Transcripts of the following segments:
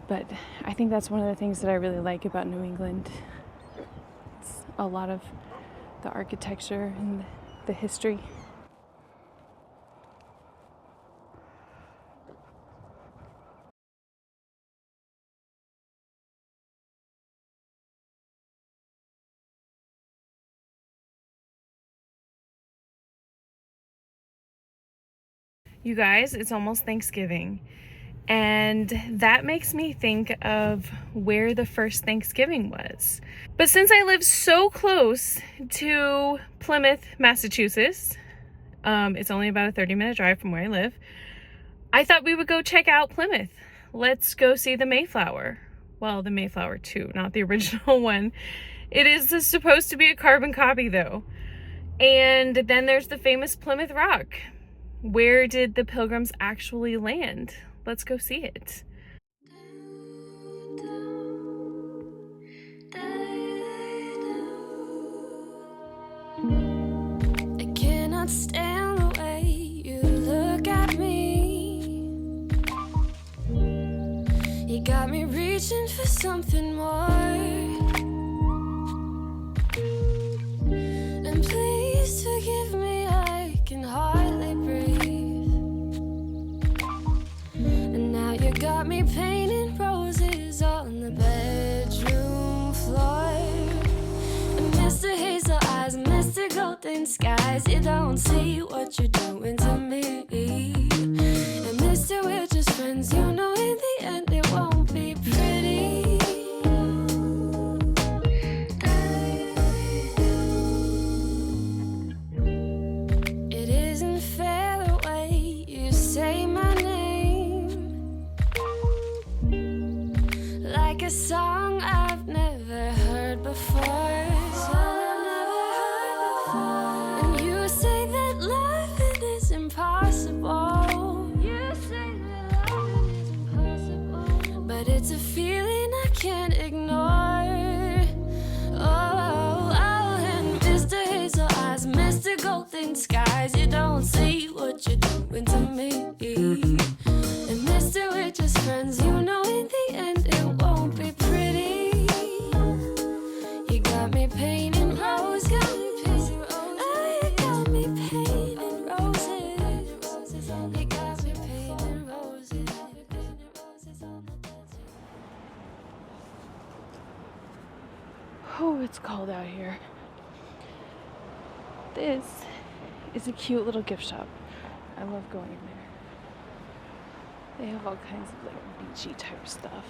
But I think that's one of the things that I really like about New England. It's a lot of the architecture and the history. You guys, it's almost Thanksgiving. And that makes me think of where the first Thanksgiving was. But since I live so close to Plymouth, Massachusetts, it's only about a 30-minute drive from where I live, I thought we would go check out Plymouth. Let's go see the Mayflower. Well, the Mayflower II, not the original one. It is supposed to be a carbon copy though. And then there's the famous Plymouth Rock. Where did the Pilgrims actually land? Let's go see it. I cannot stand the way you look at me. You got me reaching for something more. And please forgive me, I can hardly breathe. And now you got me painting roses on the bedroom floor. And Mr. Hazel Eyes, Mr. Golden Skies, you don't see what you're doing to me. And Mr. We're just friends, you know in the end it won't be pretty. It isn't fair the way you say my name, like a song I've never heard before. And you say that loving is impossible. You say that loving is impossible. But it's a feeling I can't ignore. Oh, and Mr. Hazel Eyes, Mr. Golden Skies, you don't see what you're doing to me. And Mr. We're just friends, you know in the end it won't be pretty. You got me painting roses, got me painting roses. You got me painting roses. You got me painting roses. Oh, it's cold out here. This is a cute little gift shop. I love going in there. They have all kinds of like beachy type stuff.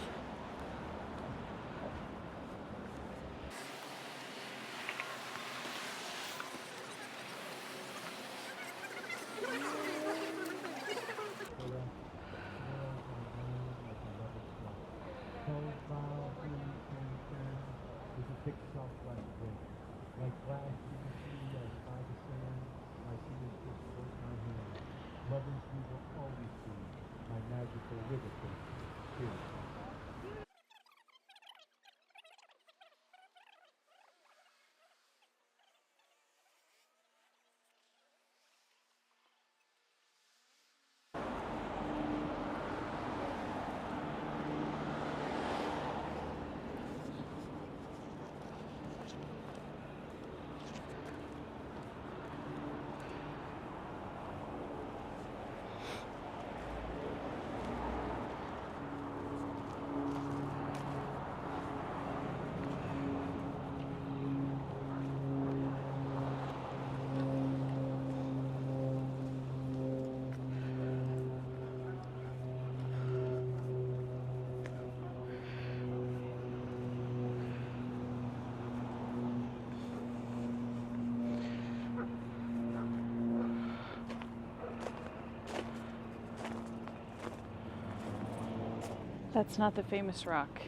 That's not the famous rock.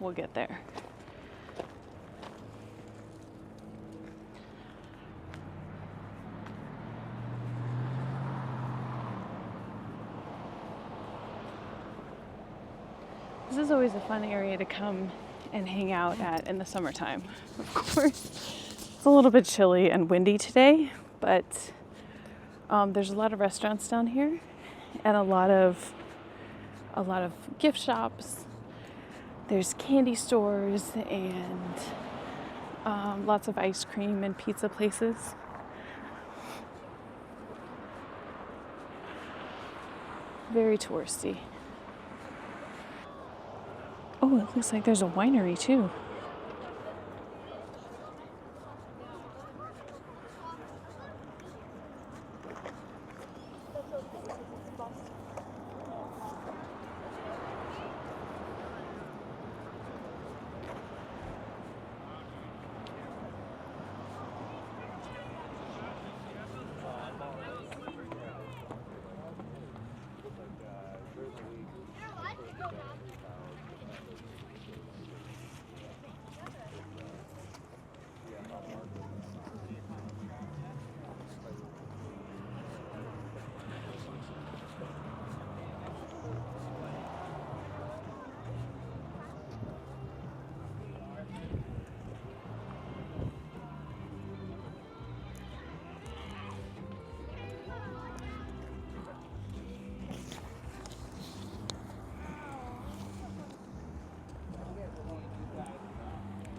We'll get there. This is always a fun area to come and hang out at in the summertime. Of course, it's a little bit chilly and windy today, but there's a lot of restaurants down here and a lot of gift shops There's candy stores and lots of ice cream and pizza places. Very touristy. Oh, it looks like there's a winery too.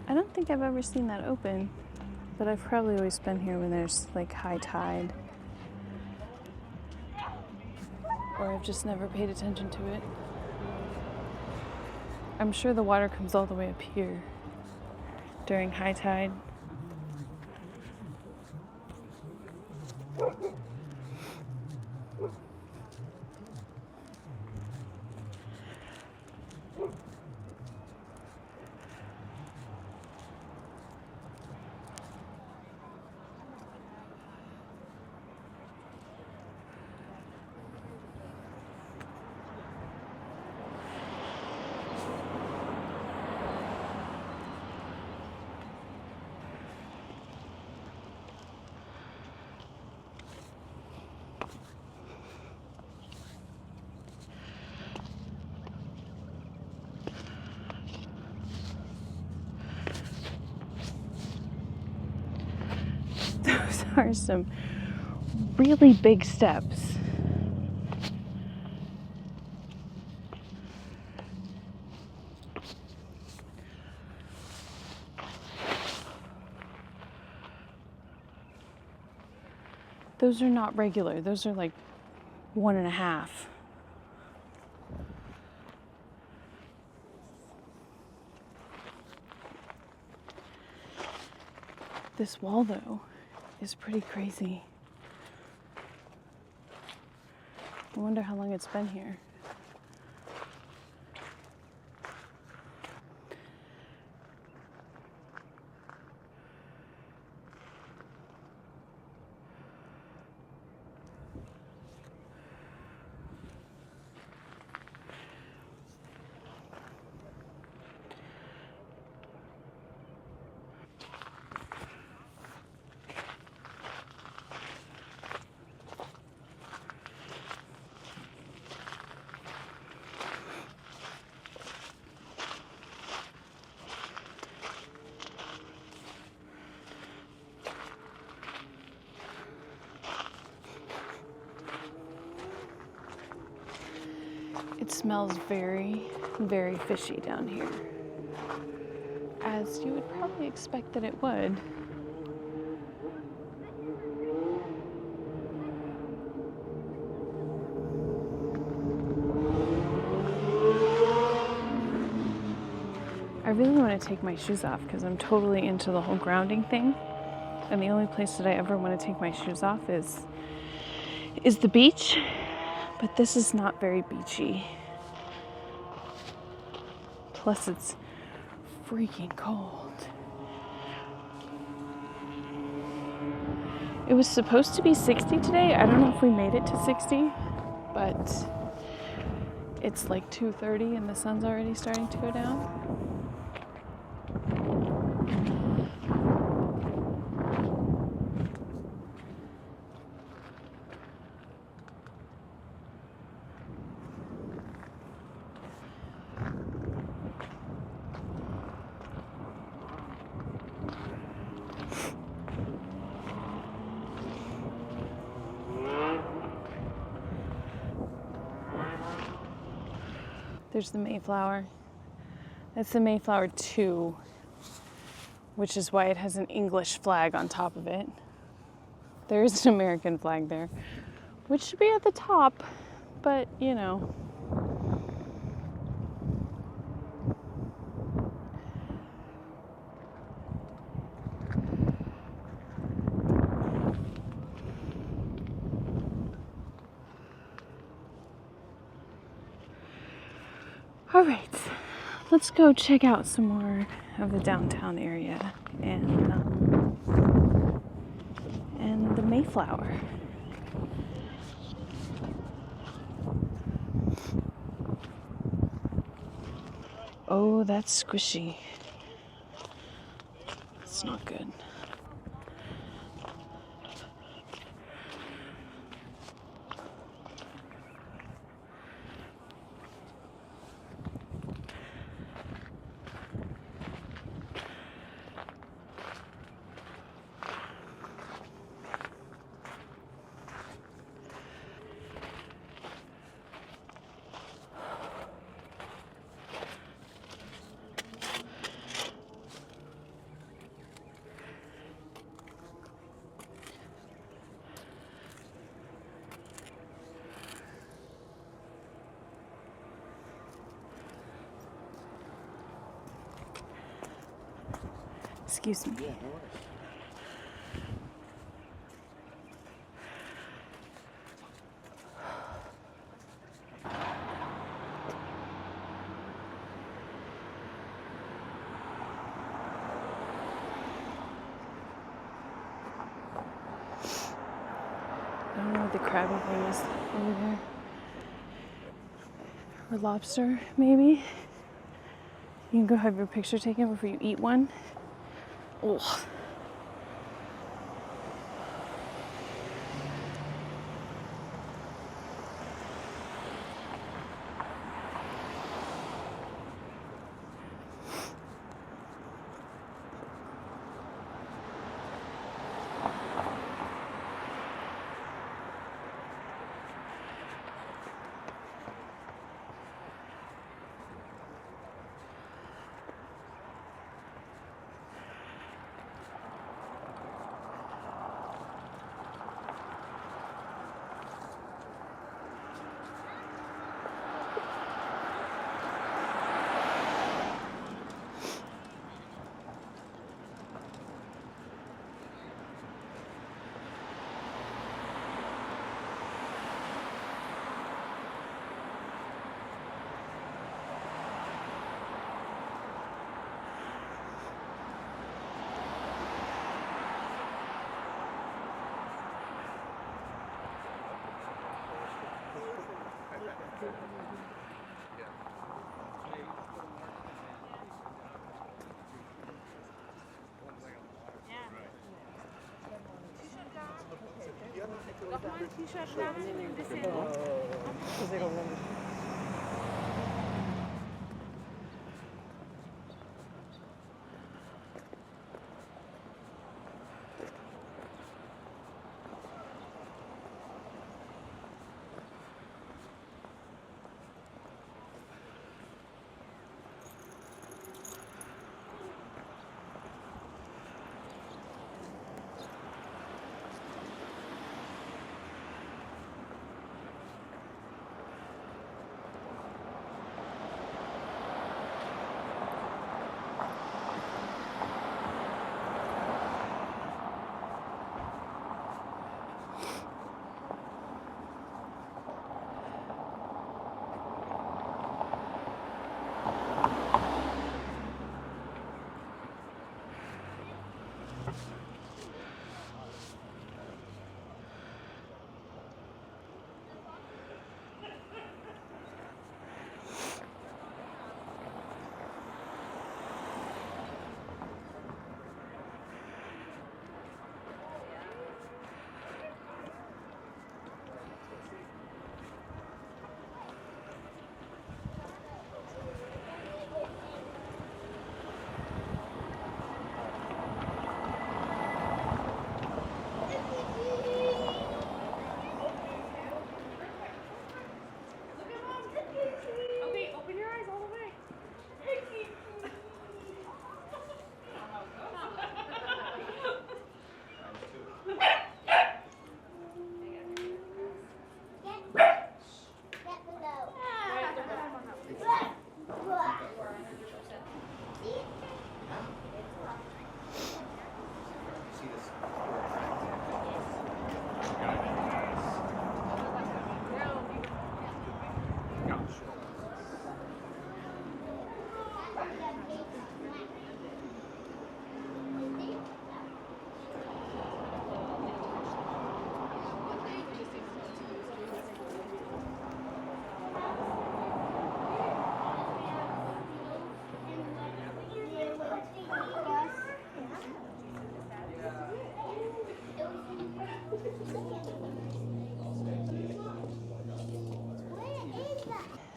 I don't think I've ever seen that open, but I've probably always been here when there's like high tide. Or I've just never paid attention to it. I'm sure the water comes all the way up here during high tide. Those are some really big steps. Those are not regular. Those are like 1.5. This wall, though, is pretty crazy. I wonder how long it's been here. It smells very, very fishy down here, as you would probably expect that it would. I really want to take my shoes off because I'm totally into the whole grounding thing, and the only place that I ever want to take my shoes off is the beach. But this is not very beachy. Plus, it's freaking cold. It was supposed to be 60 today. I don't know if we made it to 60, but it's like 2:30 and the sun's already starting to go down. There's the Mayflower. That's the Mayflower II, which is why it has an English flag on top of it. There is an American flag there, which should be at the top, but you know. All right, let's go check out some more of the downtown area and the Mayflower. Oh, that's squishy. It's not good. Excuse me. Yeah, no worries. I don't know what the crabby thing is over there. Or lobster, maybe? You can go have your picture taken before you eat one. Ugh.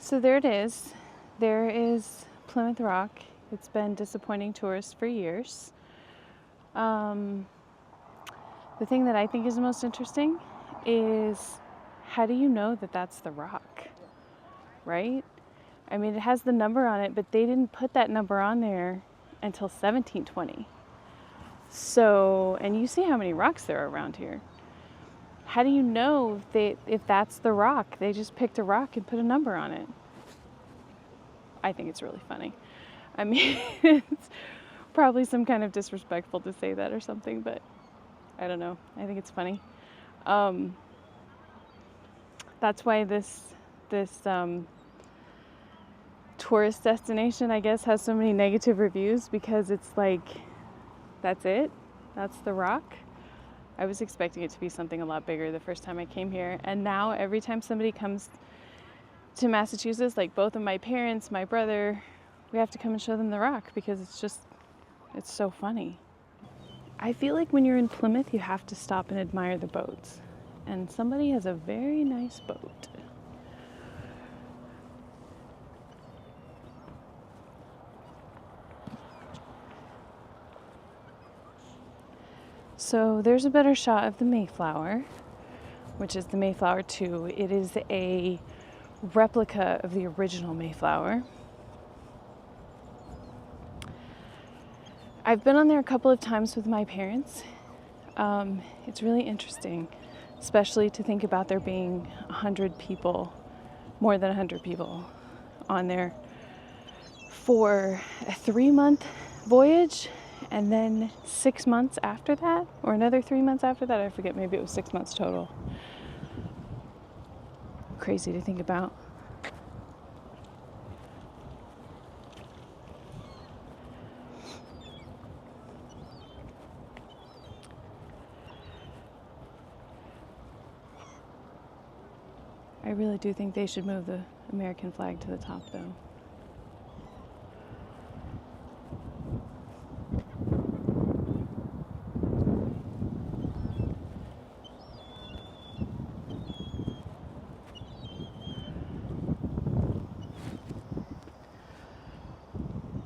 So there it is. There is Plymouth Rock. It's been disappointing tourists for years. The thing that I think is the most interesting is, how do you know that that's the rock, right? I mean, it has the number on it, but they didn't put that number on there until 1720. So, and you see how many rocks there are around here. How do you know if that's the rock? They just picked a rock and put a number on it. I think it's really funny. I mean, it's probably some kind of disrespectful to say that or something, but I don't know. I think it's funny. That's why this tourist destination, I guess, has so many negative reviews, because it's like, that's it? That's the rock? I was expecting it to be something a lot bigger the first time I came here. And now every time somebody comes to Massachusetts, like both of my parents, my brother, we have to come and show them the rock, because it's so funny. I feel like when you're in Plymouth, you have to stop and admire the boats. And somebody has a very nice boat. So there's a better shot of the Mayflower, which is the Mayflower II. It is a replica of the original Mayflower. I've been on there a couple of times with my parents. It's really interesting, especially to think about there being 100 people, more than 100 people on there for a 3-month voyage, and then 6 months after that, or another 3 months after that. I forget, maybe it was 6 months total. Crazy to think about. I really do think they should move the American flag to the top, though.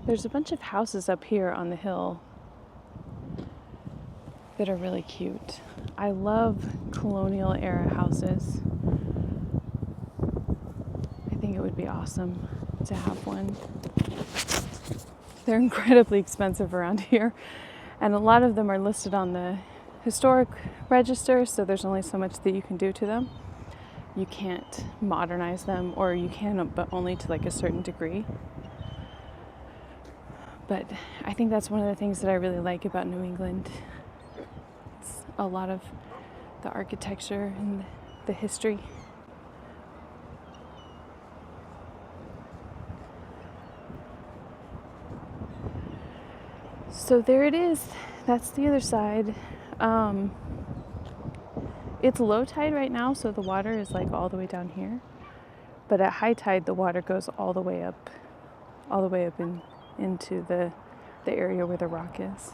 There's a bunch of houses up here on the hill that are really cute. I love colonial era houses. I think it would be awesome to have one. They're incredibly expensive around here, and a lot of them are listed on the historic register, so there's only so much that you can do to them. You can't modernize them, or you can, but only to like a certain degree. But I think that's one of the things that I really like about New England. It's a lot of the architecture and the history. So there it is. That's the other side. It's low tide right now, so the water is like all the way down here. But at high tide, the water goes all the way up into the area where the rock is.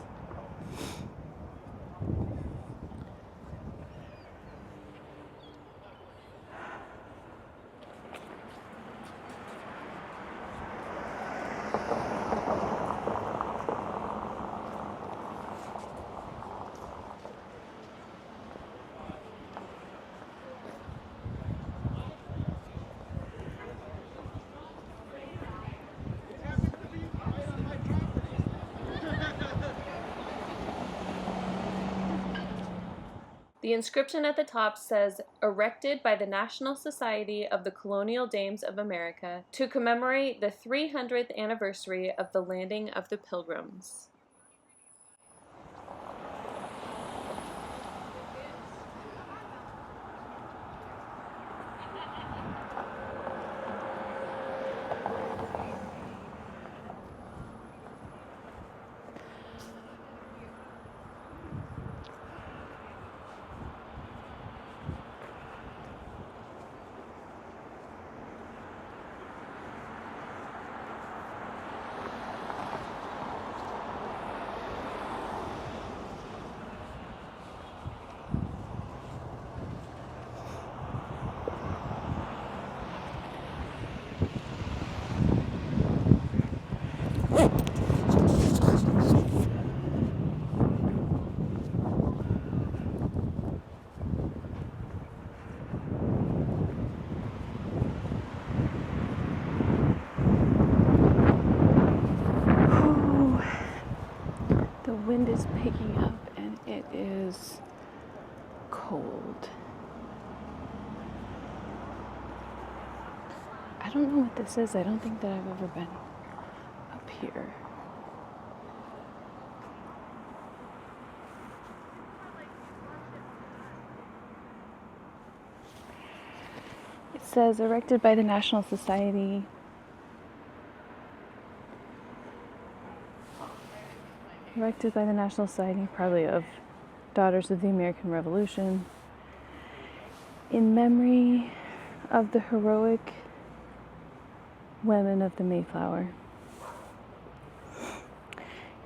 The inscription at the top says, "Erected by the National Society of the Colonial Dames of America to commemorate the 300th anniversary of the landing of the Pilgrims." is picking up and it is cold. I don't know what this is. I don't think that I've ever been up here. It says erected by the National Society probably of Daughters of the American Revolution, in memory of the heroic women of the Mayflower.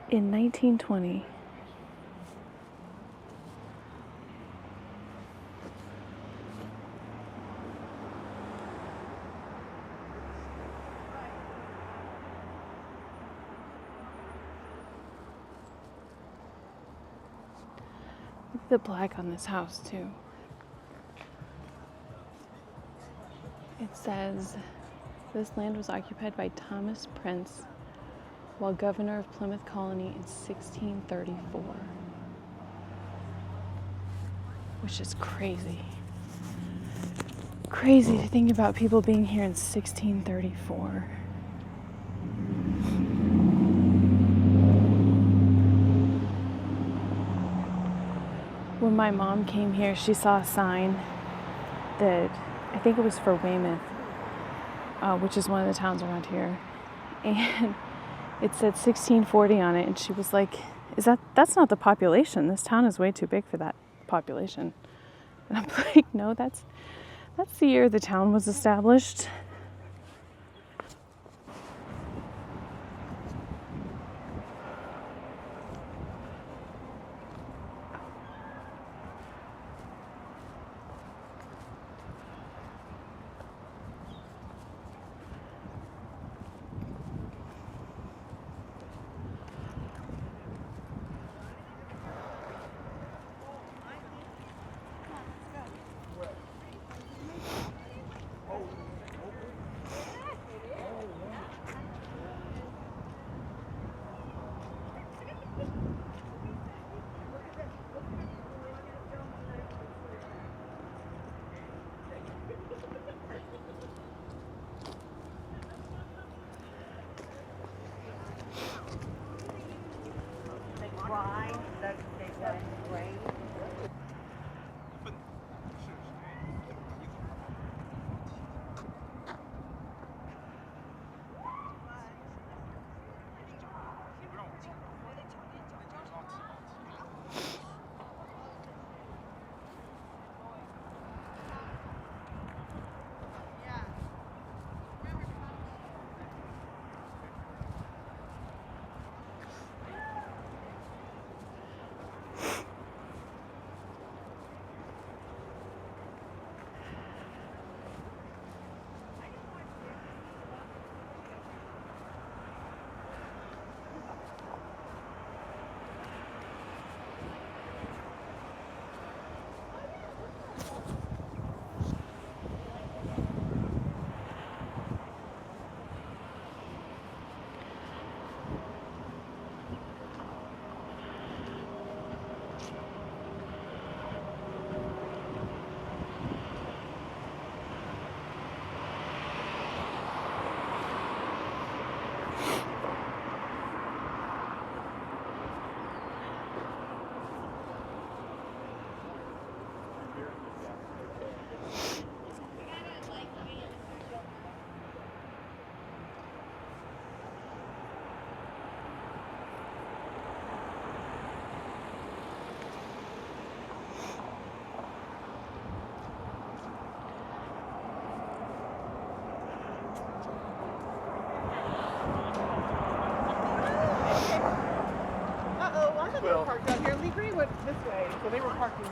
In 1920, look at the black on this house too. It says this land was occupied by Thomas Prince while governor of Plymouth Colony in 1634. Which is crazy. Crazy to think about people being here in 1634. When my mom came here, she saw a sign that I think it was for Weymouth, which is one of the towns around here, and it said 1640 on it, and she was like, that's not the population. This town is way too big for that population. And I'm like, no, that's the year the town was established. Parked out here. Lee Green went this way, so they were parking.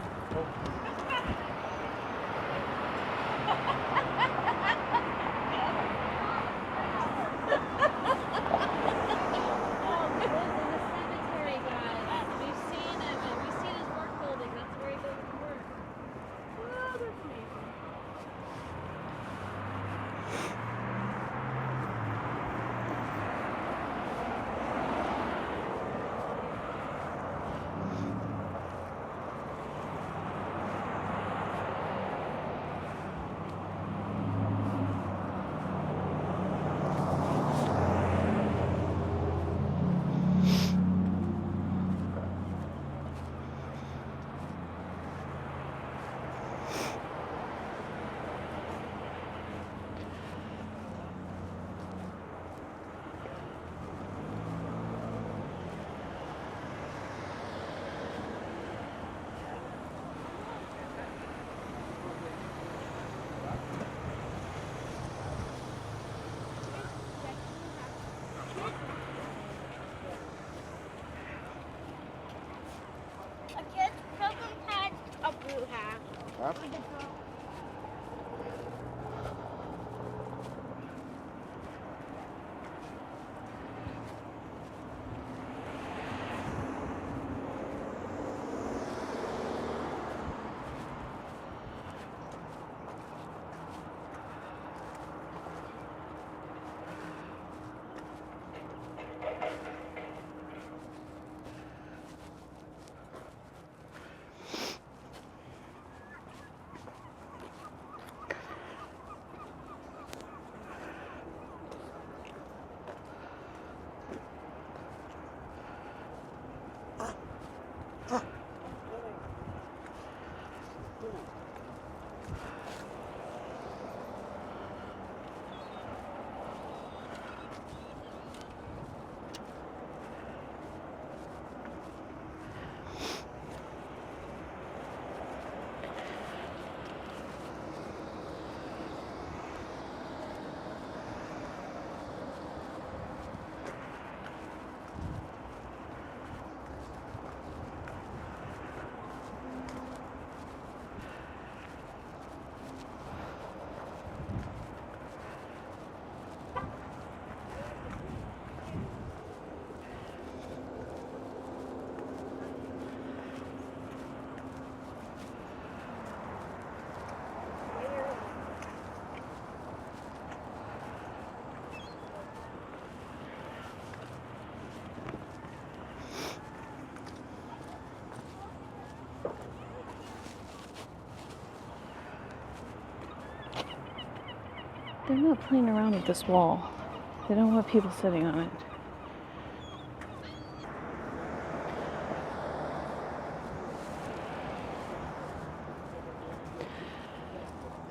They're not playing around with this wall. They don't want people sitting on it.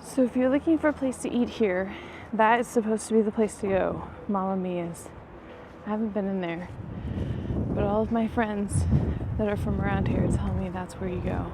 So if you're looking for a place to eat here, that is supposed to be the place to go. Mamma Mia's. I haven't been in there, but all of my friends that are from around here tell me that's where you go.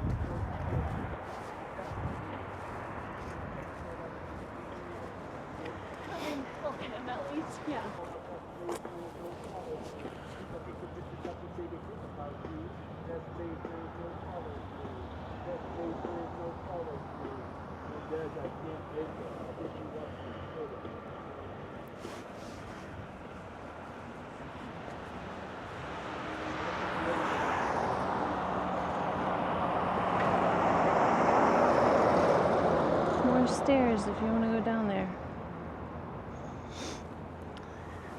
More stairs if you want to go down there.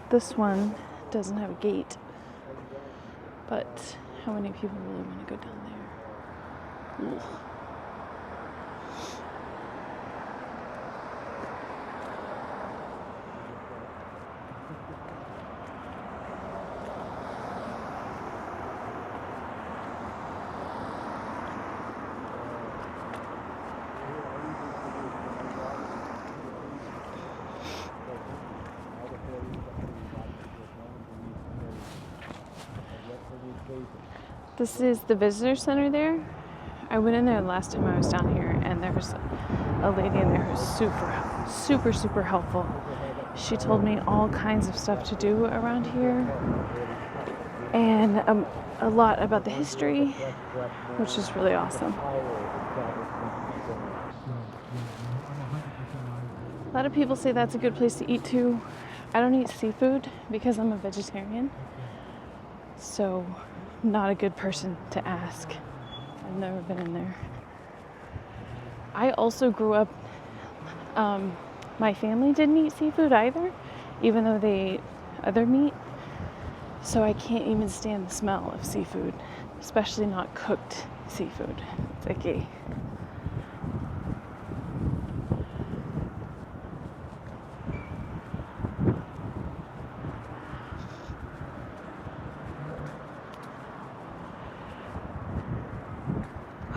This one doesn't have a gate, but how many people really want to go down there? Ugh. This is the visitor center there. I went in there last time I was down here, and there was a lady in there who's super helpful. She told me all kinds of stuff to do around here, and a lot about the history, which is really awesome. A lot of people say that's a good place to eat too. I don't eat seafood because I'm a vegetarian, so not a good person to ask. I've never been in there. I also grew up, my family didn't eat seafood either, even though they ate other meat. So I can't even stand the smell of seafood, especially not cooked seafood. It's icky.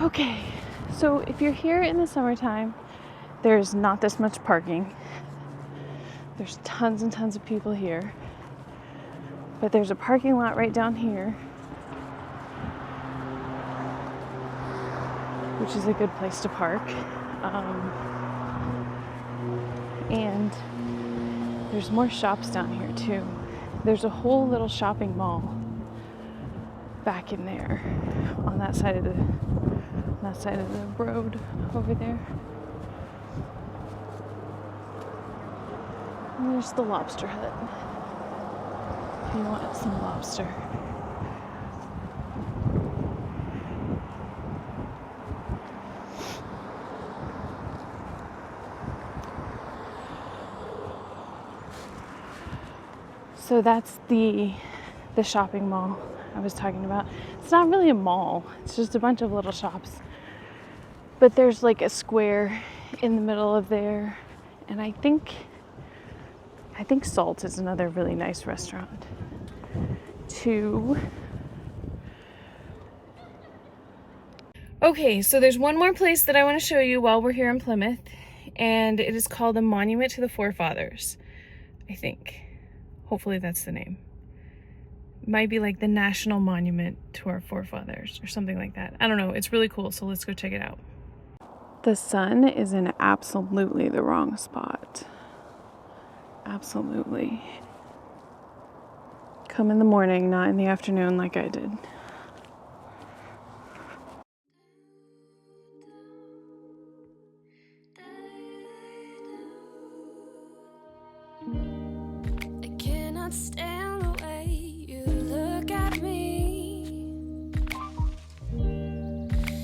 Okay, so if you're here in the summertime, there's not this much parking. There's tons and tons of people here. But there's a parking lot right down here, which is a good place to park. And there's more shops down here too. There's a whole little shopping mall back in there on that side of the that side of the road over there. And there's the lobster hut. If you want some lobster. So that's the shopping mall I was talking about. It's not really a mall. It's just a bunch of little shops. But there's like a square in the middle of there. And I think Salt is another really nice restaurant too. Okay, so there's one more place that I want to show you while we're here in Plymouth, and it is called the Monument to the Forefathers, I think. Hopefully that's the name. It might be like the National Monument to our forefathers or something like that. I don't know. It's really cool, so let's go check it out. The sun is in absolutely the wrong spot. Absolutely. Come in the morning, not in the afternoon like I did. I cannot stand the way you look at me.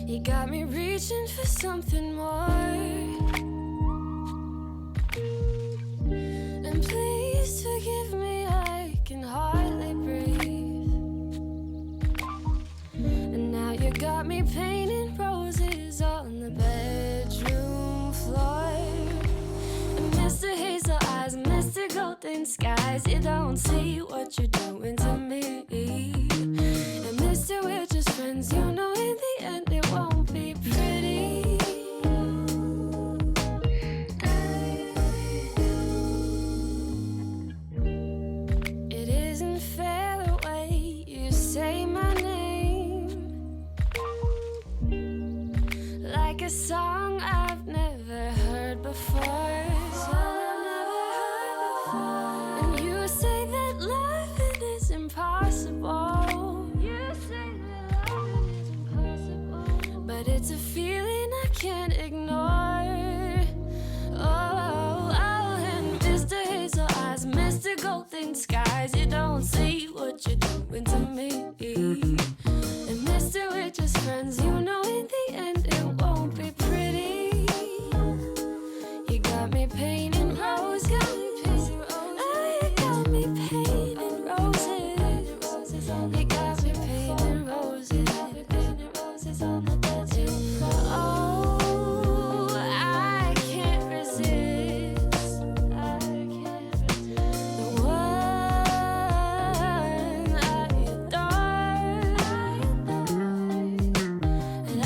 You got me reaching for something more. And please forgive me, I can hardly breathe. And now you got me painting roses on the bedroom floor. And Mr. Hazel Eyes, Mr. Golden Skies, you don't see what you're doing to me. And Mr. We're just friends, you know in the end it won't be pretty. It isn't fair the way you say my name, like a song I've never heard before. And you say that loving is impossible. You say that loving is impossible, but it's a feeling I can't ignore. Oh, and Mr. Hazel Eyes, Mr. Golden Skies, you don't see what you're doing to me. And Mr. We're just friends, you know in the end it won't be pretty. You got me painting roses. You got me painting roses. You got me painting roses. Oh, I can't resist. The one I adore. And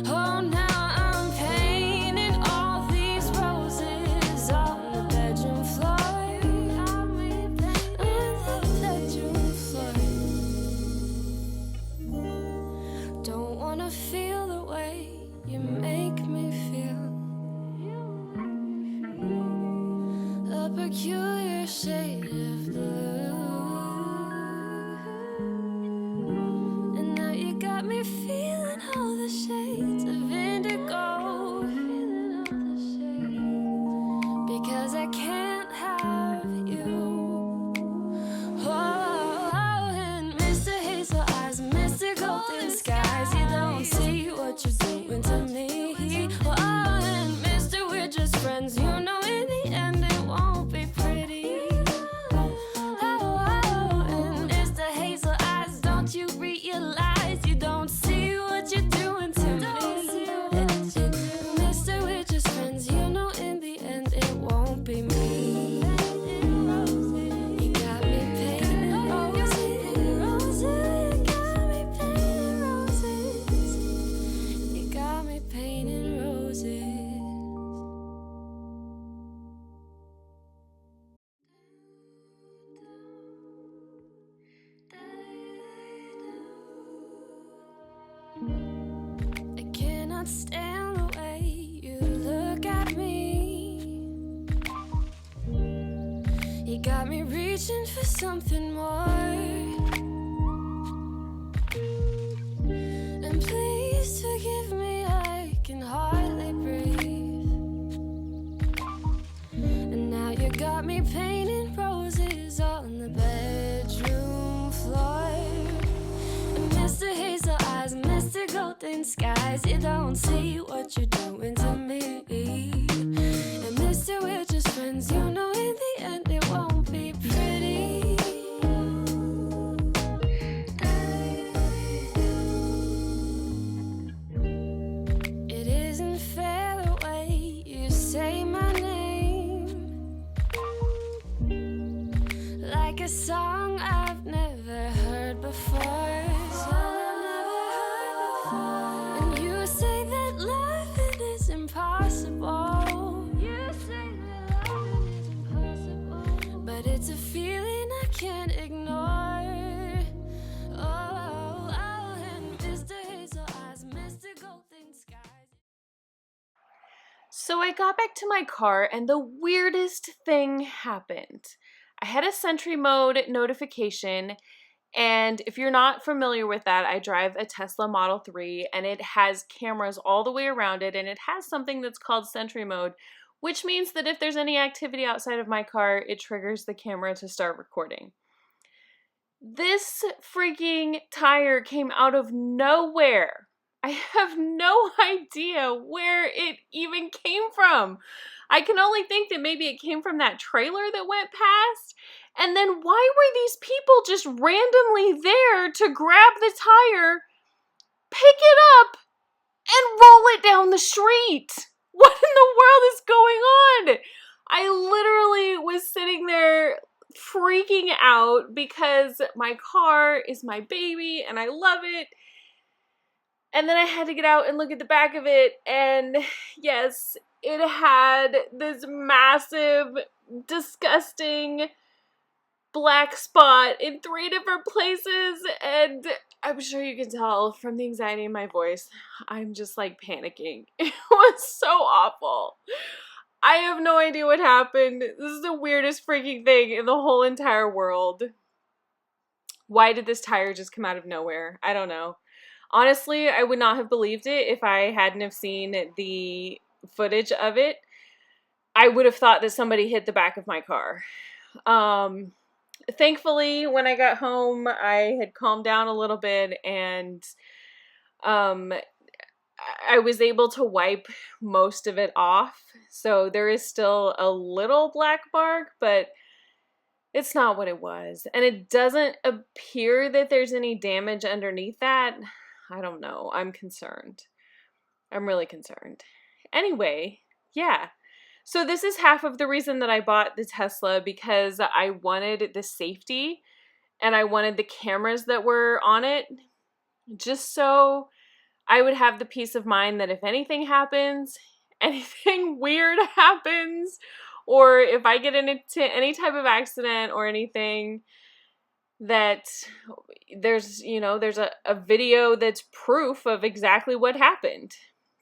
oh, now I'm painting all these roses on the bedroom floor. On the bedroom floor. Don't wanna feel the way you make me feel. A peculiar shade of blue. And now you got me feeling all the shades of indigo. Because I can't have you. Oh, and Mr. Hazel Eyes, Mr. Golden Skies, you don't see what you're doing to me. Oh, and Mr. We're just friends, you know in the end it won't be pretty. Oh, and Mr. Hazel Eyes, don't you realize you don't see what you're doing to me? Mr. We're just friends, you know in the end it won't be me. You got me painting roses. You got me painting roses. You got me painting roses. I cannot stand the way you look at me. You got me reaching for something more. Got me painting roses on the bedroom floor. And Mr. Hazel Eyes, Mr. Golden Skies, you don't see what you're doing to me. And Mr. We're just friends, you know in the end it won't be pretty. It isn't fair the way you say my name, like a song I've never heard before. And you say that loving is impossible. You say that loving is impossible, but it's a feeling I can't ignore. Oh, and Mr. Hazel Eyes, Mr. Golden Skies. So I got back to my car and the weirdest thing happened. I had a Sentry Mode notification, and if you're not familiar with that, I drive a Tesla Model 3 and it has cameras all the way around it, and it has something that's called Sentry Mode, which means that if there's any activity outside of my car, it triggers the camera to start recording. This freaking tire came out of nowhere. I have no idea where it even came from. I can only think that maybe it came from that trailer that went past. And then why were these people just randomly there to grab the tire, pick it up, and roll it down the street? What in the world is going on? I literally was sitting there freaking out because my car is my baby and I love it. And then I had to get out and look at the back of it, and yes, it had this massive, disgusting black spot in 3 different places, and I'm sure you can tell from the anxiety in my voice, I'm just like panicking. It was so awful. I have no idea what happened. This is the weirdest freaking thing in the whole entire world. Why did this tire just come out of nowhere? I don't know. Honestly, I would not have believed it if I hadn't have seen the footage of it. I would have thought that somebody hit the back of my car. Thankfully, when I got home, I had calmed down a little bit, and I was able to wipe most of it off. So there is still a little black mark, but it's not what it was. And it doesn't appear that there's any damage underneath that. I don't know. I'm concerned. I'm really concerned. Anyway, yeah. So this is half of the reason that I bought the Tesla, because I wanted the safety and I wanted the cameras that were on it, just so I would have the peace of mind that if anything happens, anything weird happens, or if I get into any type of accident or anything, that there's a video that's proof of exactly what happened.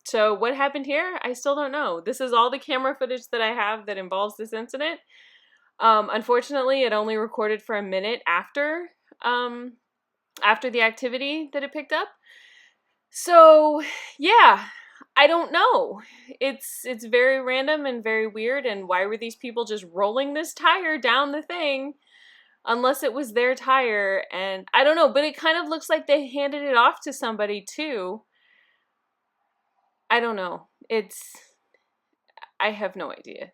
So what happened here, I still don't know. This is all the camera footage that I have that involves this incident. Unfortunately, it only recorded for a minute after the activity that it picked up. So yeah, I don't know. It's very random and very weird, and why were these people just rolling this tire down the thing? Unless it was their tire, and I don't know, but it kind of looks like they handed it off to somebody too. I don't know. I have no idea.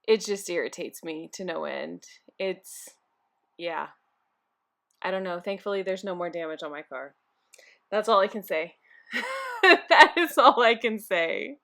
It just irritates me to no end. Yeah. I don't know. Thankfully, there's no more damage on my car. That's all I can say. That is all I can say.